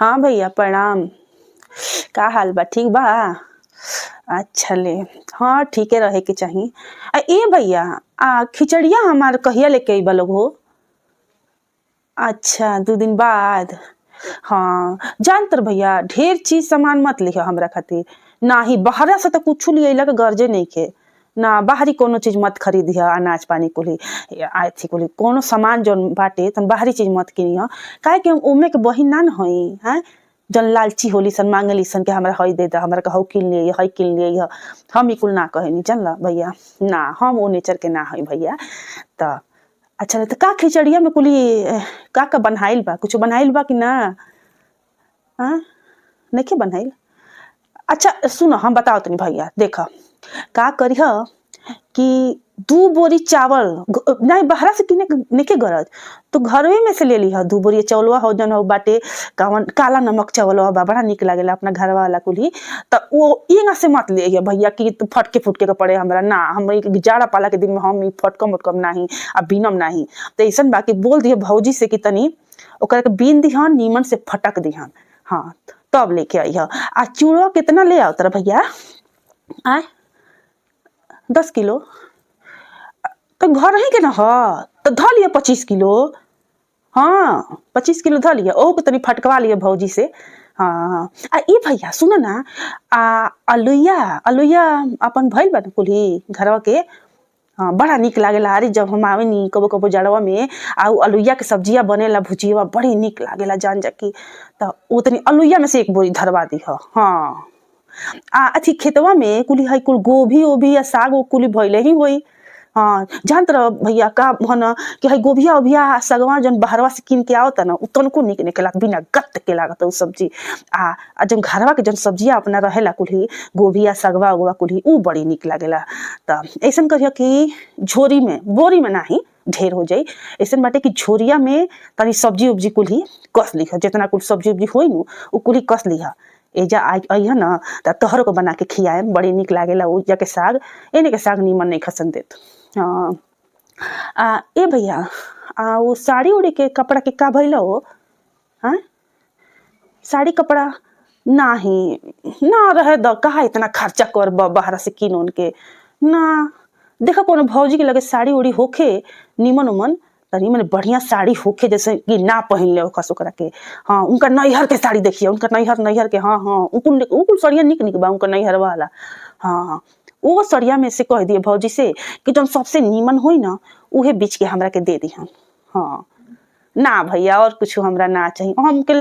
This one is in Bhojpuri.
हाँ भैया प्रणाम। का हाल बा? ठीक बा? अच्छा ले। हाँ ठीके रहे के चाही। ए भैया खिचड़िया हमार कहिया लेके अइबा लोग हो? अच्छा 2 दिन बाद। हाँ जान तर भैया ढेर चीज सामान मत लिह हमरा खातिर। नाही बहरा से तो कुछ लियला के गर्जे नहीं के। ना बाहरी कोनो चीज मत खरीदिह, अनाज पानी कुली आथी कुली कोनो सामान जौन बाटे तन बाहरी चीज मत किनिह। काहे कि हम ओमे के बहिन ना न हई हैं। जन लालची होली सन मांगली सन के हमरा हई दे द, हमरा के हौ किन लिए हई किन लिए। हम ई कुल ना कहनी जानला भैया। ना हम ओ नेचर के ना हई भैया। त अच्छा त का खिचड़िया में कुली का बनाइल बा? कुछ बनाइल बा कि ना? हाँ नइखे बनाइल। अच्छा सुनो हम बताओ तनी भैया देखा का करिह कि 2 बोरी चावल नहीं बहरा से किने नइखे गरज तो घरवे में से ले लिह। 2 बोरी चावलवा हो जन हो बाटे कावन काला नमक चावलवा बा बड़ा निक लागेला अपना घरवा वाला कुली। त वो इंगा से मत ले भैया कि फटके फुटके के पड़े हमरा ना। हम जाड़ा पाला के दिन में हम फटकम उटकम नाही आ बीनम नाही। त ऐसन बाकी बोल दिए भौजी से कि तनी ओकरा के बीन दिहन नीमन से फटक दिहन। हाँ तब लेके आइह। आ चूड़ा कितना ले आओ तेरा भैया? आय 10 किलो तो घर ही के ना ह तो ध लिया 25 किलो। हाँ 25 किलो ध लिया ओ के तनी फटकवा लिया भौजी से। हाँ आ ई भैया सुन ना अलुइया अलुइया अपन भइल बा न कुली घरवा के। हाँ बड़ा निक लागेला। अरे जब हम आवे नी कबो कबो जड़वा में अलुइया के सब्जिया बनेला भुजिया बड़ी निक लागेला जान जा की। त ओ तनी अलुइया में से 1 बोरी धरवा दिह। हाँ अथी खेतवा में कुली हई कुल गोभी ओभी या साग ओ कुली भइले ही होई। हाँ जानत रह भैया का हन कि हई गोभिया ओभिया सगवा जन बहरवा से किन के आवता न उ तनको निक निक लागत बिना गत्त के लागत उ सब्जी। जन घरवा के जन सब्जिया अपना रहेला कुली गोभिया सगवा उगवा कुली उ बड़ी निक लागेला। त ऐसन करिह कि झोरी में बोरी में नाही ढेर हो जाई। ऐसन बाटे कि झोरिया में तनी सब्जी उब्जी कुली कस लिह। जितना कुल सब्जी उब्जी होई नु उ कुली कस लिह। एजा अइह न त तोहरो को बना के खियाएम बड़ी निक लागेला ओजा के साग। एने के साग निमन नहीं खसन देत। हाँ ए भैया वो साड़ी उड़ी के कपड़ा के का भइल हो? हाँ साड़ी कपड़ा नाही ना रहे द कहा इतना खर्चा कर बाहर से किन उन के ना। देखा कोनो भौजी के लगे साड़ी उड़ी होखे निमन उमन तनी मने बढ़िया साड़ी होखे जैसे कि ना पहन ले ओकस ओकरा के। हाँ उनका नैहर के साड़ी देखिए उनका नैहर के। हाँ हाँ उकुल सड़िया निक निक बा उनका नैहर वाला। हाँ वो सड़िया में से कह दिए भौजी से कि जौन सबसे नीमन होई ना उहे बीच के हमरा के दे दिहन। हाँ ना भैया और कुछ हमरा ना चाहिए हमके